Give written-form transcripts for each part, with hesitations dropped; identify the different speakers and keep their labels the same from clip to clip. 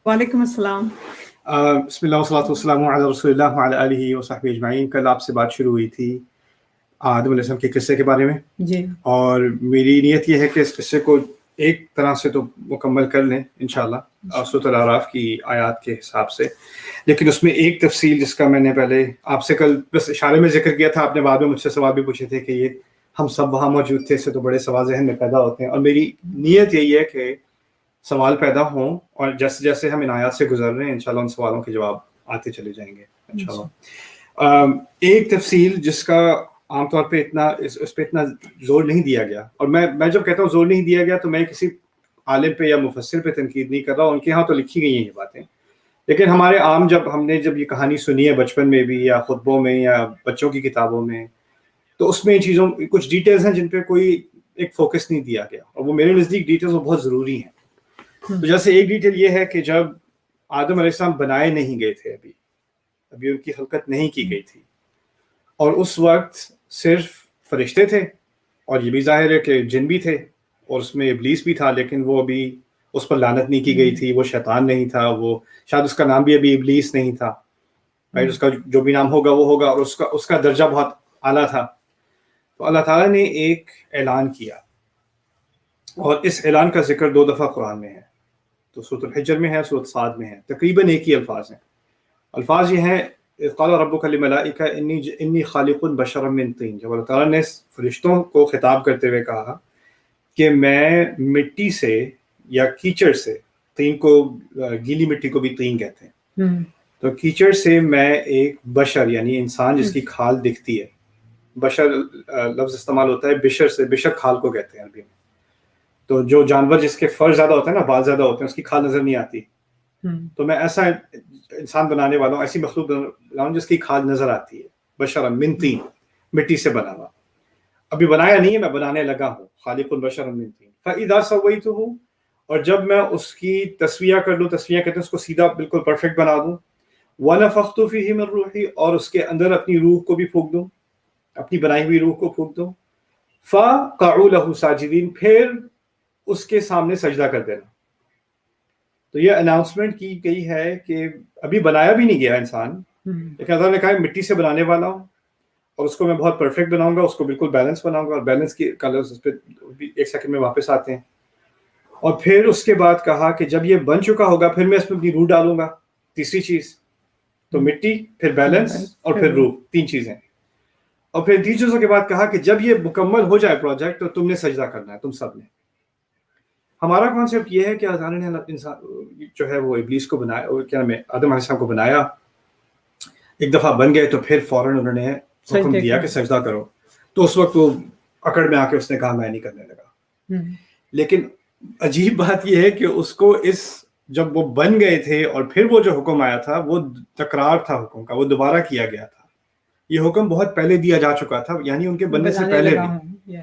Speaker 1: وعلیکم السلام.
Speaker 2: بسم اللہ والصلاۃ والسلام علی رسول اللہ وعلی آلہ وصحبہ اجمعین. کل آپ سے بات شروع ہوئی تھی آدم علیہ السلام کے قصے کے بارے میں
Speaker 1: جی
Speaker 2: اور میری نیت یہ ہے کہ اس قصے کو ایک طرح سے تو مکمل کر لیں انشاءاللہ سورۃ الاعراف کی آیات کے حساب سے، لیکن اس میں ایک تفصیل جس کا میں نے پہلے آپ سے کل بس اشارے میں ذکر کیا تھا، آپ نے بعد میں مجھ سے سوال بھی پوچھے تھے کہ یہ ہم سب وہاں موجود تھے، اس سے تو بڑے سوال ذہن میں پیدا ہوتے ہیں، اور میری نیت یہی ہے کہ سوال پیدا ہوں اور جیسے جیسے ہم ان آیات سے گزر رہے ہیں انشاءاللہ ان سوالوں کے جواب آتے چلے جائیں گے انشاءاللہ. ایک تفصیل جس کا عام طور پہ اتنا اس پہ اتنا زور نہیں دیا گیا، اور میں جب کہتا ہوں زور نہیں دیا گیا تو میں کسی عالم پہ یا مفسر پہ تنقید نہیں کر رہا، ان کے ہاں تو لکھی گئی ہیں یہ باتیں، لیکن ہمارے عام ہم نے جب یہ کہانی سنی ہے بچپن میں بھی یا خطبوں میں یا بچوں کی کتابوں میں، تو اس میں ان چیزوں کچھ ڈیٹیلز ہیں جن پہ کوئی ایک فوکس نہیں دیا گیا، اور وہ میرے نزدیک ڈیٹیلز وہ بہت ضروری ہیں. تو جیسے ایک ڈیٹیل یہ ہے کہ جب آدم علیہ السلام بنائے نہیں گئے تھے، ابھی ان کی خلقت نہیں کی گئی تھی، اور اس وقت صرف فرشتے تھے، اور یہ بھی ظاہر ہے کہ جن بھی تھے، اور اس میں ابلیس بھی تھا، لیکن وہ ابھی اس پر لعنت نہیں کی گئی تھی، وہ شیطان نہیں تھا، وہ شاید اس کا نام بھی ابھی ابلیس نہیں تھا، اس کا جو بھی نام ہوگا وہ ہوگا، اور اس کا درجہ بہت اعلیٰ تھا. تو اللہ تعالیٰ نے ایک اعلان کیا، اور اس اعلان کا ذکر 2 دفعہ قرآن میں ہے، تو سورۃ الحجر میں ہے، سورۃ صاد میں ہے، تقریباً ایک ہی الفاظ ہیں. الفاظ یہ ہیں اذ قال ربک للملائکہ انی خالق بشرا من طین. جب اللہ تعالیٰ نے فرشتوں کو خطاب کرتے ہوئے کہا کہ میں مٹی سے یا کیچڑ سے، طین کو گیلی مٹی کو بھی طین کہتے ہیں، تو کیچڑ سے میں ایک بشر یعنی انسان جس کی کھال دکھتی ہے، بشر لفظ استعمال ہوتا ہے بشر سے، بشر کھال کو کہتے ہیں عربی میں. تو جو جانور جس کے فر زیادہ ہوتے ہیں نا، بال زیادہ ہوتے ہیں، اس کی کھال نظر نہیں آتی، تو میں ایسا انسان بنانے والا ہوں، ایسی مخلوق بناؤں جس کی کھال نظر آتی ہے. بشر من طین، مٹی سے بنا ہوا. ابھی بنایا نہیں ہے، میں بنانے لگا ہوں. خالق بشر من طین فاذا سویتہ، اور جب میں اس کی تسویہ کر لوں، تسویہ کہتے ہیں اس کو سیدھا بالکل پرفیکٹ بنا دوں. ونفخت فیہ من روحی، اور اس کے اندر اپنی روح کو بھی پھونک دوں، اپنی بنائی ہوئی روح کو پھونک دوں. فقعوا لہ ساجدین، پھر اس کے سامنے سجدہ کر دینا. تو یہ اناؤنسمنٹ کی گئی ہے کہ ابھی بنایا بھی نہیں گیا انسان، لیکن اللہ نے کہا مٹی سے بنانے والا ہوں، اور اس کو میں بہت پرفیکٹ بناؤں گا، اس کو بالکل بیلنس بناؤں گا، اور بیلنس کی کلرز اس پہ ایک سیکنڈ میں واپس آتے ہیں. اور پھر اس کے بعد کہا کہ جب یہ بن چکا ہوگا پھر میں اس میں اپنی روح ڈالوں گا. تیسری چیز تو مٹی، پھر بیلنس، اور پھر روح، 3 چیزیں. اور پھر 3 چیزوں کے بعد کہا کہ جب یہ مکمل ہو جائے پروجیکٹ تو تم نے سجدہ کرنا ہے، تم سب نے. ہمارا کانسیپٹ یہ ہے کہ اللہ تعالیٰ نے انسان جو ہے وہ ابلیس کو بنایا، کیا نام ہے، آدم علیہ السلام کو بنایا، ایک دفعہ بن گئے تو پھر فوراً انہوں نے حکم دیا کہ سجدہ کرو. تو اس وقت وہ اکڑ میں آ کے اس نے کہا میں نہیں کرنے لگا. لیکن عجیب بات یہ ہے کہ اس کو جب وہ بن گئے تھے اور پھر وہ جو حکم آیا تھا وہ تکرار تھا حکم کا، وہ دوبارہ کیا گیا تھا. یہ حکم بہت پہلے دیا جا چکا تھا، یعنی ان کے بننے سے پہلے بھی،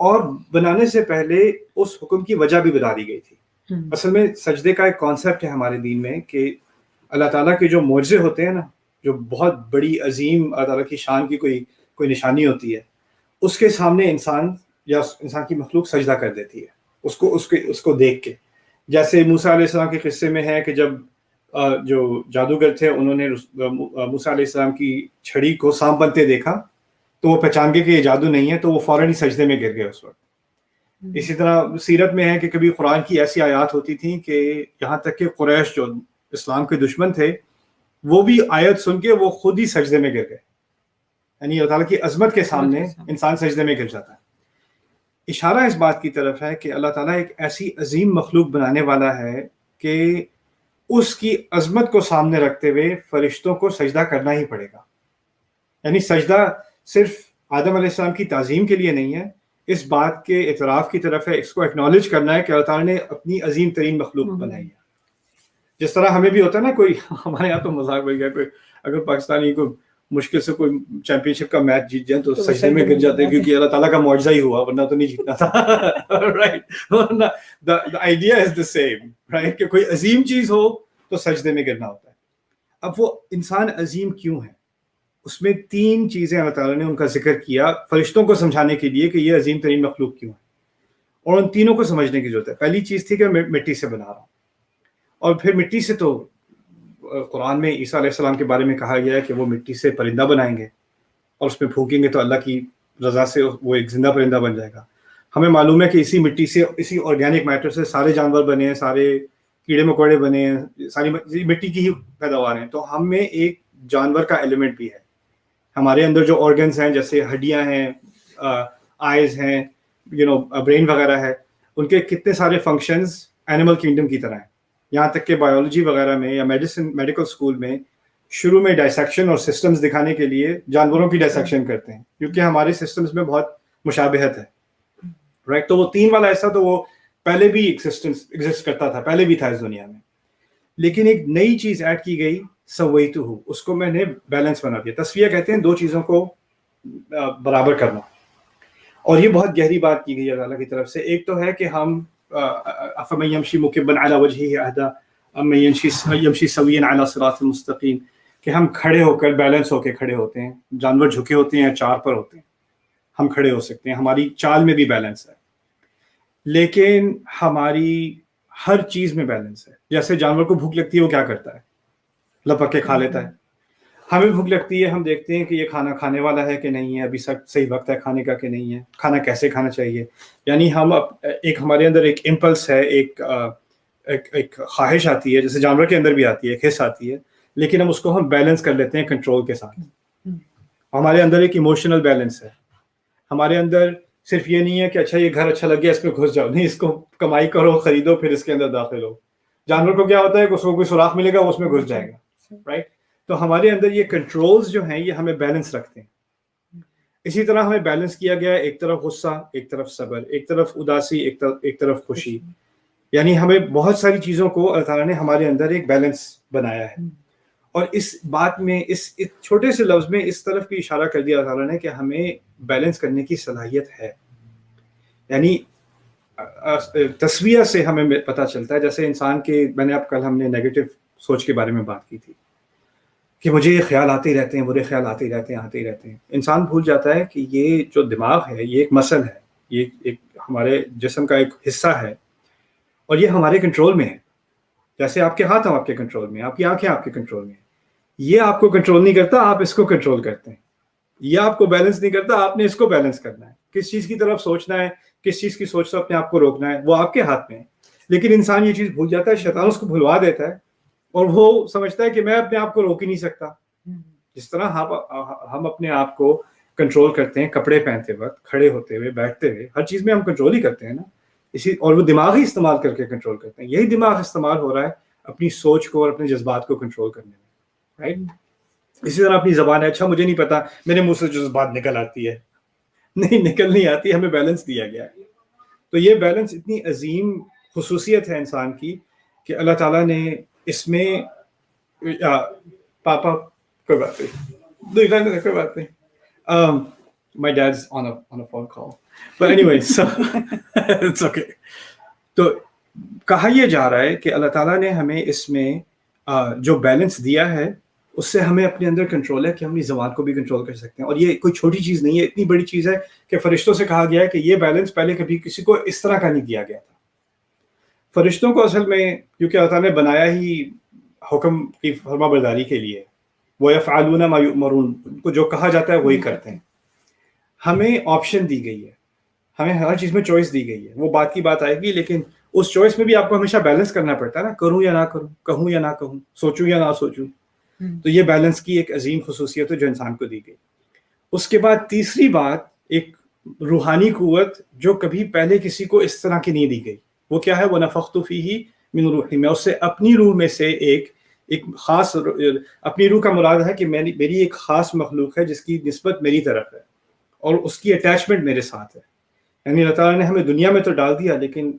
Speaker 2: اور بنانے سے پہلے اس حکم کی وجہ بھی بتا دی گئی تھی. اصل میں سجدے کا ایک کانسیپٹ ہے ہمارے دین میں کہ اللہ تعالیٰ کے جو معجزے ہوتے ہیں نا، جو بہت بڑی عظیم اللہ تعالیٰ کی شان کی کوئی نشانی ہوتی ہے، اس کے سامنے انسان یا انسان کی مخلوق سجدہ کر دیتی ہے اس کو دیکھ کے. جیسے موسیٰ علیہ السلام کے قصے میں ہے کہ جب جو جادوگر تھے انہوں نے موسیٰ علیہ السلام کی چھڑی کو سانپ بنتے دیکھا تو وہ پہچان گئے کہ یہ جادو نہیں ہے، تو وہ فوراً ہی سجدے میں گر گئے اس وقت. اسی طرح سیرت میں ہے کہ کبھی قرآن کی ایسی آیات ہوتی تھیں کہ یہاں تک کہ قریش جو اسلام کے دشمن تھے وہ بھی آیت سن کے وہ خود ہی سجدے میں گر گئے. یعنی اللہ تعالیٰ کی عظمت کے سامنے انسان سجدے میں گر جاتا ہے. اشارہ اس بات کی طرف ہے کہ اللہ تعالیٰ ایک ایسی عظیم مخلوق بنانے والا ہے کہ اس کی عظمت کو سامنے رکھتے ہوئے فرشتوں کو سجدہ کرنا ہی پڑے گا. یعنی سجدہ صرف آدم علیہ السلام کی تعظیم کے لیے نہیں ہے، اس بات کے اعتراف کی طرف ہے، اس کو ایکنالج کرنا ہے کہ اللہ تعالیٰ نے اپنی عظیم ترین مخلوق بنائی ہے. جس طرح ہمیں بھی ہوتا ہے نا، کوئی ہمارے یہاں تو مذاق بن گیا، کوئی اگر پاکستانی کو مشکل سے کوئی چیمپئن شپ کا میچ جیت جائیں تو سجدے میں گر جاتے ہیں، کیونکہ اللہ تعالیٰ کا معجزہ ہی ہوا، ورنہ تو نہیں جیتنا تھا. Right, the idea is the same، right, کہ کوئی عظیم چیز ہو تو سجدے میں گرنا ہوتا ہے. اب وہ انسان عظیم کیوں ہے، اس میں 3 چیزیں اللہ تعالیٰ نے ان کا ذکر کیا فرشتوں کو سمجھانے کے لیے کہ یہ عظیم ترین مخلوق کیوں ہے، اور ان تینوں کو سمجھنے کی ضرورت ہے. پہلی چیز تھی کہ میں مٹی سے بنا رہا ہوں، اور پھر مٹی سے تو قرآن میں عیسیٰ علیہ السلام کے بارے میں کہا گیا ہے کہ وہ مٹی سے پرندہ بنائیں گے اور اس میں پھونکیں گے تو اللہ کی رضا سے وہ ایک زندہ پرندہ بن جائے گا. ہمیں معلوم ہے کہ اسی مٹی سے، اسی آرگینک میٹر سے سارے جانور بنے ہیں، سارے کیڑے مکوڑے بنے ہیں، ساری مٹی کی ہی پیداوار ہیں. تو ہم میں ایک جانور کا ایلیمنٹ بھی ہے. ہمارے اندر جو آرگنز ہیں جیسے ہڈیاں ہیں، آئیز ہیں، برین وغیرہ ہے، ان کے کتنے سارے فنکشنز اینیمل کینگڈم کی طرح ہیں. یہاں تک کہ بایولوجی وغیرہ میں یا میڈیکل اسکول میں شروع میں ڈائسیکشن اور سسٹمز دکھانے کے لیے جانوروں کی ڈائسیکشن کرتے ہیں کیونکہ ہمارے سسٹمز میں بہت مشابہت ہے، رائٹ. تو وہ 3 والا ایسا تو وہ پہلے بھی ایگزسٹ کرتا تھا، پہلے بھی تھا اس دنیا میں، لیکن ایک نئی چیز ایڈ کی گئی، سویتہ، اس کو میں نے بیلنس بنا دیا. تسویہ کہتے ہیں 2 چیزوں کو برابر کرنا، اور یہ بہت گہری بات کی گئی ہے اللہ کی طرف سے. ایک تو ہے کہ ہم افمن یمشی مکبا علی وجہہ اہدی امن یمشی سویا علی صراط مستقیم، کہ ہم کھڑے ہو کر بیلنس ہو کے کھڑے ہوتے ہیں. جانور جھکے ہوتے ہیں، 4 پر ہوتے ہیں، ہم کھڑے ہو سکتے ہیں، ہماری چال میں بھی بیلنس ہے. لیکن ہماری ہر چیز میں بیلنس ہے. جیسے جانور کو بھوک لگتی ہے، وہ کیا کرتا ہے؟ لپک کے کھا لیتا ہے. ہمیں بھوک لگتی ہے، ہم دیکھتے ہیں کہ یہ کھانا کھانے والا ہے کہ نہیں ہے، ابھی صحیح وقت ہے کھانے کا کہ نہیں ہے، کھانا کیسے کھانا چاہیے. یعنی ہم ایک ہمارے اندر ایک امپلس ہے، ایک خواہش آتی ہے، جیسے جانور کے اندر بھی آتی ہے، ایک حص آتی ہے، لیکن ہم اس کو ہم بیلنس کر لیتے ہیں کنٹرول کے ساتھ. ہمارے اندر ایک ایموشنل بیلنس ہے. ہمارے اندر صرف یہ نہیں ہے کہ اچھا یہ گھر اچھا لگ گیا اس میں گھس جاؤ، نہیں، اس کو کمائی کرو، خریدو، پھر اس کے اندر داخل ہو. جانور کو کیا ہوتا ہے کہ اس کو کوئی سوراخ ملے گا، اس میں گھس جائے گا، رائٹ. تو ہمارے اندر یہ کنٹرولز جو ہیں یہ ہمیں بیلنس رکھتے ہیں. اسی طرح ہمیں بیلنس کیا گیا ہے، ایک طرف غصہ، ایک طرف صبر، ایک طرف اداسی، ایک طرف خوشی. یعنی ہمیں بہت ساری چیزوں کو اللہ تعالیٰ نے ہمارے اندر ایک بیلنس بنایا ہے. اور اس بات میں اس چھوٹے سے لفظ میں اس طرف بھی اشارہ کر دیا اللہ تعالیٰ نے کہ ہمیں بیلنس کرنے کی صلاحیت ہے. یعنی تسویہ سے ہمیں پتہ چلتا ہے، جیسے انسان کے، میں نے اب کل ہم نے نیگیٹو سوچ کے بارے میں بات کی تھی کہ مجھے یہ خیال آتے ہی رہتے ہیں، برے خیال آتے ہی رہتے ہیں. انسان بھول جاتا ہے کہ یہ جو دماغ ہے یہ ایک مسل ہے، یہ ایک ہمارے جسم کا ایک حصہ ہے، اور یہ ہمارے کنٹرول میں ہے. جیسے آپ کے ہاتھ آپ کے کنٹرول میں، آپ کی آنکھیں آپ کے کنٹرول میں. یہ آپ کو کنٹرول نہیں کرتا، آپ اس کو کنٹرول کرتے ہیں. یہ آپ کو بیلنس نہیں کرتا، آپ نے اس کو بیلنس کرنا ہے. کس چیز کی طرف سوچنا ہے، کس چیز کی سوچ سے اپنے آپ کو روکنا ہے، وہ آپ کے ہاتھ میں ہے. لیکن انسان یہ چیز بھول جاتا ہے، شیطان اس کو بھلوا دیتا ہے، اور وہ سمجھتا ہے کہ میں اپنے آپ کو روک ہی نہیں سکتا. جس طرح ہم اپنے آپ کو کنٹرول کرتے ہیں کپڑے پہنتے وقت، کھڑے ہوتے ہوئے، بیٹھتے ہوئے، ہر چیز میں ہم کنٹرول ہی کرتے ہیں نا. اور وہ دماغ ہی استعمال کر کے کنٹرول کرتے ہیں. یہی دماغ استعمال ہو رہا ہے اپنی سوچ کو اور اپنے جذبات کو کنٹرول کرنے میں، رائٹ. اسی طرح اپنی زبان ہے، اچھا مجھے نہیں پتا میرے منہ سے جو بات نکل آتی ہے، نکل نہیں آتی، ہمیں بیلنس دیا گیا ہے. تو یہ بیلنس اتنی عظیم خصوصیت ہے انسان کی کہ اللہ تعالیٰ نے اس میں پاپا کوئی بات نہیں، کوئی بات نہیں، my dad's on a phone call, but anyway, so it's okay. تو کہا یہ جا رہا ہے کہ اللہ تعالیٰ نے ہمیں اس میں جو بیلنس دیا ہے اس سے ہمیں اپنے اندر کنٹرول ہے کہ ہم اپنی زبان کو بھی کنٹرول کر سکتے ہیں. اور یہ کوئی چھوٹی چیز نہیں ہے، اتنی بڑی چیز ہے کہ فرشتوں سے کہا گیا ہے کہ یہ بیلنس پہلے کبھی کسی کو اس طرح کا نہیں دیا گیا تھا. فرشتوں کو اصل میں کیونکہ اللہ تعالیٰ نے بنایا ہی حکم کی فرما برداری کے لیے، وَيَفْعَلُونَ مَا يُؤْمَرُونَ، ان کو جو کہا جاتا ہے وہی کرتے ہیں. ہمیں آپشن دی گئی ہے، ہمیں ہر چیز میں چوائس دی گئی ہے. وہ بات کی بات آئے گی، لیکن اس چوائس میں بھی آپ کو ہمیشہ بیلنس کرنا پڑتا ہے نا، کروں یا نہ کروں، کہوں یا نہ کہوں، سوچوں یا نہ سوچوں. تو یہ بیلنس کی ایک عظیم خصوصیت ہے جو انسان کو دی گئی. اس کے بعد تیسری بات، ایک روحانی قوت جو کبھی پہلے کسی کو اس طرح کی نہیں دی گئی. وہ کیا ہے؟ وَنَفَخْتُ فِيهِ مِنْ رُوحِي، میں اس سے اپنی روح میں سے ایک خاص، اپنی روح کا مراد ہے کہ میری ایک خاص مخلوق ہے جس کی نسبت میری طرف ہے اور اس کی اٹیچمنٹ میرے ساتھ ہے. یعنی اللہ تعالیٰ نے ہمیں دنیا میں تو ڈال دیا، لیکن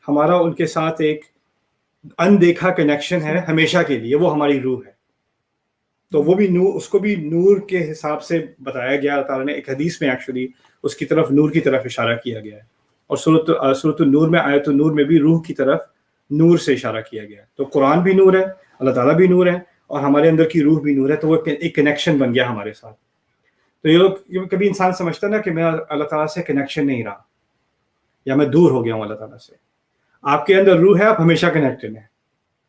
Speaker 2: ہمارا ان کے ساتھ ایک اندیکھا کنیکشن ہے ہمیشہ کے لیے، وہ ہماری روح ہے. تو وہ بھی نور، اس کو بھی نور کے حساب سے بتایا گیا. اللہ تعالیٰ نے ایک حدیث میں ایکچولی اس کی طرف، نور کی طرف اشارہ کیا گیا ہے. اور سورۃ النور میں، آیت النور میں بھی روح کی طرف نور سے اشارہ کیا گیا ہے. تو قرآن بھی نور ہے، اللہ تعالیٰ بھی نور ہے، اور ہمارے اندر کی روح بھی نور ہے. تو وہ ایک کنیکشن بن گیا ہمارے ساتھ. تو یہ لوگ، کبھی انسان سمجھتا نا کہ میں اللہ تعالیٰ سے کنیکشن نہیں رہا، یا میں دور ہو گیا ہوں اللہ تعالیٰ سے. آپ کے اندر روح ہے، آپ ہمیشہ کنیکٹڈ ہیں.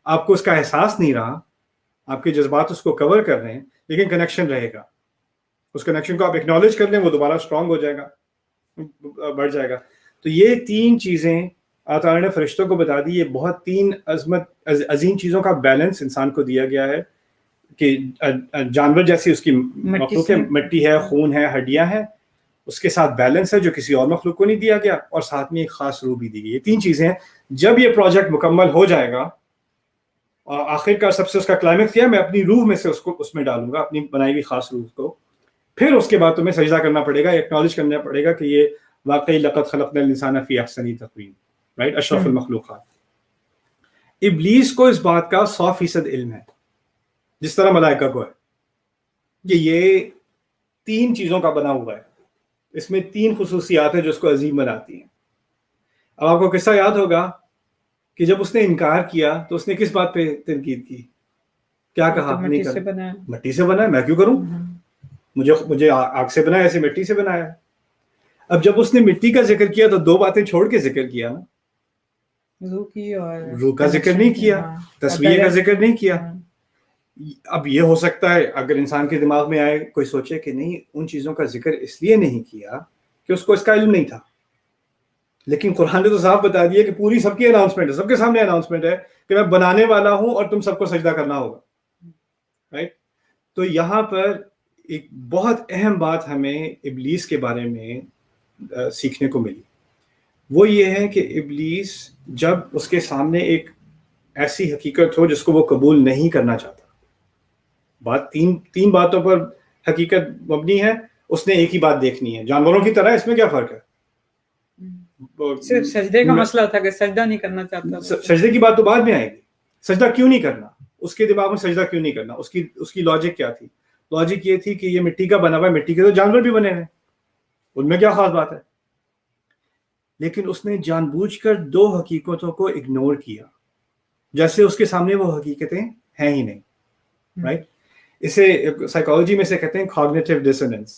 Speaker 2: آپ کو اس کا احساس نہیں رہا, آپ کے جذبات اس کو کور کر رہے ہیں, لیکن کنیکشن رہے گا. اس کنیکشن کو آپ اکنالج کر لیں, وہ دوبارہ اسٹرانگ ہو جائے گا, بڑھ جائے گا. تو یہ 3 چیزیں اللہ تعالیٰ نے فرشتوں کو بتا دی. یہ بہت 3 عظیم چیزوں کا بیلنس انسان کو دیا گیا ہے کہ جانور جیسی اس کی مخلوق ہے, مٹی ہے, خون ہے, ہڈیاں ہیں, اس کے ساتھ بیلنس ہے جو کسی اور مخلوق کو نہیں دیا گیا, اور ساتھ میں ایک خاص روح بھی دی گئی. یہ 3 چیزیں ہیں. جب یہ پروجیکٹ مکمل ہو جائے گا, اور آخر کا سب سے اس کا کلائمیکس کیا ہے, میں اپنی روح میں سے اس میں ڈالوں گا, اپنی بنائی ہوئی خاص روح کو. پھر اس کے بعد تمہیں سجدہ کرنا پڑے گا, ایکنالج کرنا پڑے گا کہ یہ واقعی لقد خلقنا الانسان فی احسن تقویم, رائٹ, اشرف المخلوقات. ابلیس کو اس بات کا 100% علم ہے, جس طرح ملائکہ کو ہے, کہ یہ 3 چیزوں کا بنا ہوا ہے. اس میں 3 خصوصیات ہیں جو اس کو عظیم بناتی ہیں. اب آپ کو قصہ یاد ہوگا کہ جب اس نے انکار کیا تو اس نے کس بات پہ تنقید کی, کیا کہا,
Speaker 1: مٹی سے بنا,
Speaker 2: مٹی سے بنا ہے, میں کیوں کروں, مجھے آگ سے بنا ہے, ایسے مٹی سے بنایا ہے. اب جب اس نے مٹی کا ذکر کیا تو 2 باتیں چھوڑ کے ذکر کیا نا,
Speaker 1: روح کی اور
Speaker 2: روح کا ذکر نہیں کیا, تصویر کا ذکر نہیں کیا. اب یہ ہو سکتا ہے اگر انسان کے دماغ میں آئے, کوئی سوچے کہ نہیں ان چیزوں کا ذکر اس لیے نہیں کیا کہ اس کو اس کا علم نہیں تھا, لیکن قرآن نے تو صاف بتا دیا کہ پوری سب کی اناؤنسمنٹ ہے, سب کے سامنے اناؤنسمنٹ ہے کہ میں بنانے والا ہوں اور تم سب کو سجدہ کرنا ہوگا, رائٹ. تو یہاں پر ایک بہت اہم بات ہمیں ابلیس کے بارے میں سیکھنے کو ملی. وہ یہ ہے کہ ابلیس جب اس کے سامنے ایک ایسی حقیقت ہو جس کو وہ قبول نہیں کرنا چاہتا, بات 3 باتوں پر حقیقت مبنی ہے, اس نے ایک ہی بات دیکھنی ہے. جانوروں کی طرح اس میں کیا فرق ہے,
Speaker 1: صرف سجدے کا مسئلہ تھا کہ سجدہ نہیں کرنا چاہتا.
Speaker 2: سجدے کی بات تو بعد میں آئے گی, سجدہ کیوں نہیں کرنا, اس کے دماغ میں سجدہ کیوں نہیں کرنا, اس کی لاجک کیا تھی. لاجک یہ تھی کہ یہ مٹی کا بنا ہوا ہے, مٹی کے تو جانور بھی بنے ہیں, ان میں کیا خاص بات ہے. لیکن اس نے جان بوجھ کر 2 حقیقتوں کو اگنور کیا, جیسے اس کے سامنے وہ حقیقتیں ہیں ہی نہیں, رائٹ. اسے سائیکالوجی میں سے کہتے ہیں کاگنیٹیو ڈسوننس,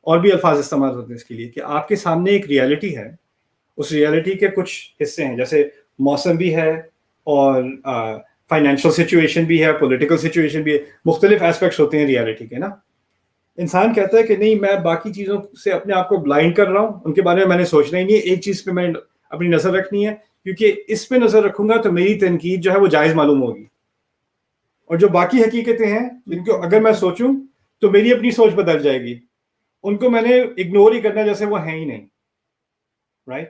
Speaker 2: اور بھی الفاظ استعمال ہوتے ہیں اس کے لیے, کہ آپ کے سامنے ایک ریالٹی ہے, اس ریالٹی کے کچھ حصے ہیں, جیسے موسم بھی ہے اور فائنینشیل سچویشن بھی ہے, پولیٹیکل سچویشن بھی ہے, مختلف ایسپیکٹس ہوتے ہیں ریالٹی کے نا. انسان کہتا ہے کہ نہیں میں باقی چیزوں سے اپنے آپ کو بلائنڈ کر رہا ہوں, ان کے بارے میں نے سوچنا ہی نہیں ہے, ایک چیز پہ میں اپنی نظر رکھنی ہے, کیونکہ اس پہ نظر رکھوں گا تو میری تنقید جو ہے وہ جائز معلوم ہوگی, اور جو باقی حقیقتیں ہیں جن کو اگر میں سوچوں تو میری اپنی سوچ بدل جائے گی, ان کو میں نے اگنور ہی کرنا جیسے وہ ہیں ہی نہیں, رائٹ.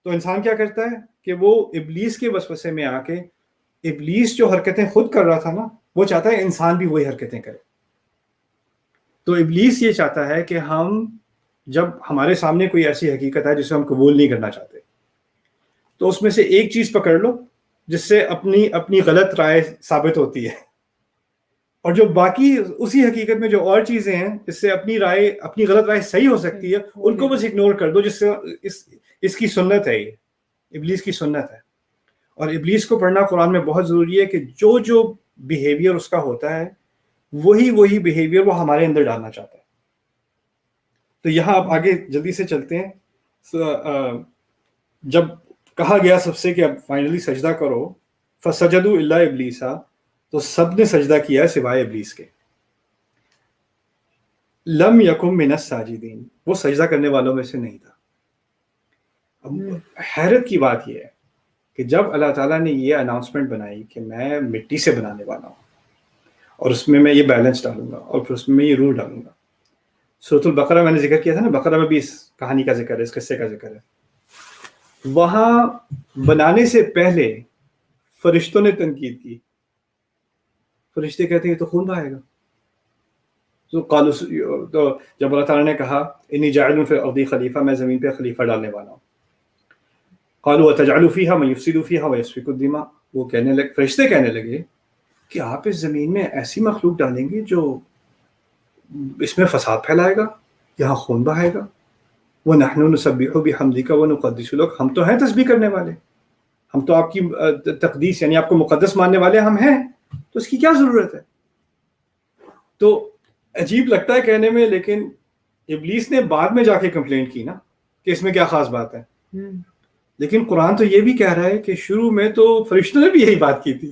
Speaker 2: تو انسان کیا کرتا ہے کہ وہ ابلیس کے وسوسے میں آ کے, ابلیس جو حرکتیں خود کر رہا تھا نا, وہ چاہتا ہے انسان بھی وہی حرکتیں کرے. تو ابلیس یہ چاہتا ہے کہ ہم جب ہمارے سامنے کوئی ایسی حقیقت ہے جسے ہم قبول نہیں کرنا چاہتے, تو اس میں سے ایک چیز پکڑ لو جس سے اپنی غلط رائے ثابت ہوتی ہے, اور جو باقی اسی حقیقت میں جو اور چیزیں ہیں جس سے اپنی غلط رائے صحیح ہو سکتی ہے, ان کو بس اگنور کر دو, جس سے اس کی سنت ہے, یہ ابلیس کی سنت ہے. اور ابلیس کو پڑھنا قرآن میں بہت ضروری ہے کہ جو بیہیویئر اس کا ہوتا ہے وہی بیہیویئر وہ ہمارے اندر ڈالنا چاہتا ہے. تو یہاں آپ آگے جلدی سے چلتے ہیں. جب کہا گیا سب سے کہ اب فائنلی سجدہ کرو, فسجدوا الا ابلیسا, تو سب نے سجدہ کیا ہے سوائے ابلیس کے. لم یکم من الساجدین, وہ سجدہ کرنے والوں میں سے نہیں تھا. اب حیرت کی بات یہ ہے کہ جب اللہ تعالیٰ نے یہ اناؤنسمنٹ بنائی کہ میں مٹی سے بنانے والا ہوں, اور اس میں یہ بیلنس ڈالوں گا, اور پھر اس میں یہ روح ڈالوں گا. سورۃ البقرہ میں نے ذکر کیا تھا نا, بقرہ میں بھی اس کہانی کا ذکر ہے, اس قصے کا ذکر ہے. وہاں بنانے سے پہلے فرشتوں نے تنقید کی. فرشتے کہتے ہیں تو خون بہائے گا. تو جب اللہ تعالیٰ نے کہا انی جاعل فی الارض خلیفہ, میں زمین پہ خلیفہ ڈالنے والا ہوں, قالوا وتجعل فیہا من یفسد فیہا ویسفک الدماء, وہ فرشتے کہنے لگے کہ آپ اس زمین میں ایسی مخلوق ڈالیں گے جو اس میں فساد پھیلائے گا, یہاں خون بہائے گا. وَنَحْنُ نُسَبِّحُ بِحَمْدِكَ وَنُقَدِّسُ لَكَ, ہم تو ہیں تسبیح کرنے والے, ہم تو آپ کی تقدیس یعنی آپ کو مقدس ماننے والے ہم ہیں, تو اس کی کیا ضرورت ہے. تو عجیب لگتا ہے کہنے میں, لیکن ابلیس نے بعد میں جا کے کمپلینٹ کی نا کہ اس میں کیا خاص بات ہے. لیکن قرآن تو یہ بھی کہہ رہا ہے کہ شروع میں تو فرشتوں نے بھی یہی بات کی تھی,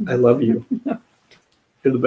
Speaker 2: I love you.